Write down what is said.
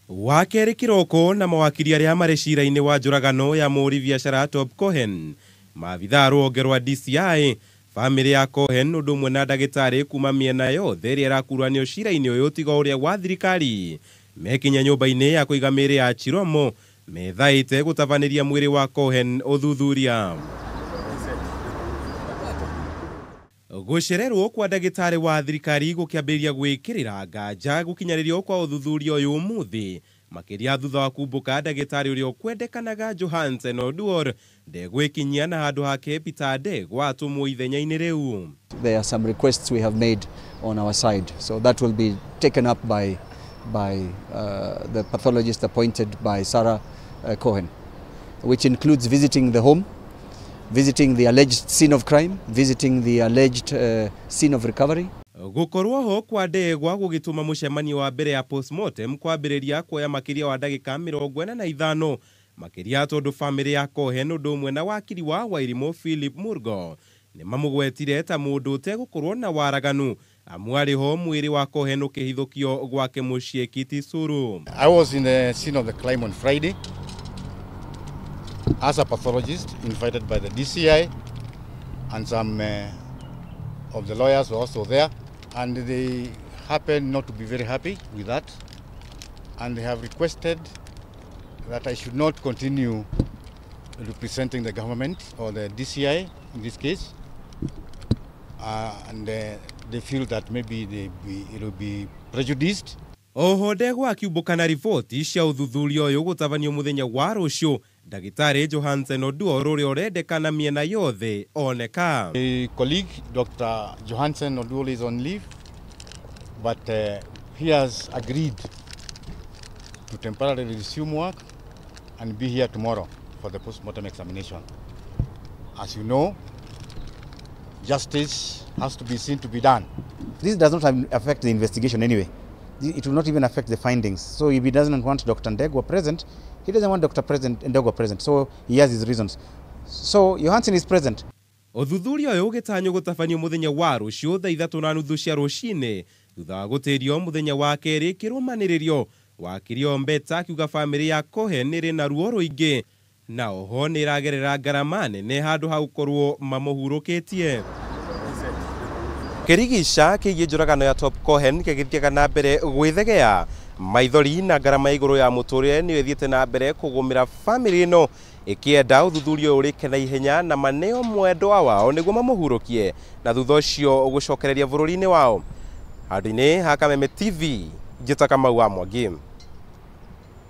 Wakeri kiroko na mawakiri aria mari cira-ini wa njuragano ya muhuri biacara Tob Cohen maabitha rũhonge rwa DCI family ya Cohen ũndũ ũmwe na ndagĩtarĩ kuma miena yothe ĩrĩa ĩrakuruhanio cira-ini ũyũ tiga ũrĩa wa thirikari mekinya nyũmba-inĩ ya kũiga mĩĩrĩ ya Chiromo methaĩte gũtabaniria mwĩrĩ wa Cohen Uthuthuria. Gũcererwo kwa ndagĩtarĩ wa thirikari gũkĩambĩrĩria gwĩkĩrĩra nganja gũkinyarĩrio kwa Uthuthuria ũyũ ũmũthĩ makĩria thutha wa kumbũka ndagĩtarĩ ũrĩa ũkwendekanaga Johansen Odour ndegwĩkinyia na handũ hake Peter Ndegwa atũmwo ithenya-inĩ rĩu. There are some requests we have made on our side, so that will be taken up by the pathologist appointed by Cohen, which includes visiting the home, visiting the alleged scene of crime, visiting the alleged scene of recovery. Gukorwo ho kwa Ndegwa gũgĩtũma mũcemanio wa mbere ya postmortem kwambĩrĩria kuoya makĩria wa ndagĩka 45 makĩria tondũ family ya Cohen ũndũ ũmwe na wakiri wa Wairimũ Philip Murgo nĩ mamũgwetire ta mũndũ ũtegũkorwo na waraganu amu arĩ ho mwĩrĩ wa Cohen ũkĩhithũkio gwake mũciĩ Kitisuru. I was in the scene of the crime on Friday as a pathologist invited by the DCI, and some of the lawyers were also there, and they happened not to be very happy with that, and they have requested that I should not continue representing the government or the DCI in this case, and they feel that maybe it will be prejudiced. Oho Ndegwa akiumbũka na riboti cia Uthuthuria ũyũ gũtabanio muthenya wa ruciu ndagĩtarĩ Johansen Odour ũrĩa ũrendekana miena yothe oneka. My colleague Dr. Johansen Odour is on leave, but he has agreed to temporarily resume work and be here tomorrow for the postmortem examination. As you know, justice has to be seen to be done. This does not affect the investigation anyway. It will not even affect the findings. So if he doesn't want Dr. Ndegwa present, he doesn't want Dr. Ndegwa present. So he has his reasons. So Johansen is present. Uthuthuria ũyũ ũgĩtanywo gũtabanio muthenya wa ruciu thaa 3:30 cia rũcinĩ thutha wa gũtĩrio muthenya wa kerĩ kĩrũmanĩrĩrio wakiri Ombeta akiuga family ya Cohen ĩrĩ na ruo rũingĩ na oho nĩ ĩragerera ngarama nene handũ ha gũkorwo mamũhurũkĩtie. Kĩrigica kĩgiĩ njũragano ya Tob Cohen gĩgĩthiaga na mbere gwĩthegea maithori na ngarama igũrũ ya mũtũrĩre nĩ ĩthiĩte na mbere kũgũmĩra family ĩno ĩkĩenda Uthuthuria ũrĩke na ihenya na maneo mwendwa wao nĩguo mamũhurũkie na thutha ũcio gũcokereria bũrũri-inĩ wao. Handũ-inĩ ha Kameme TV, njĩta Kamau wa Mwangi.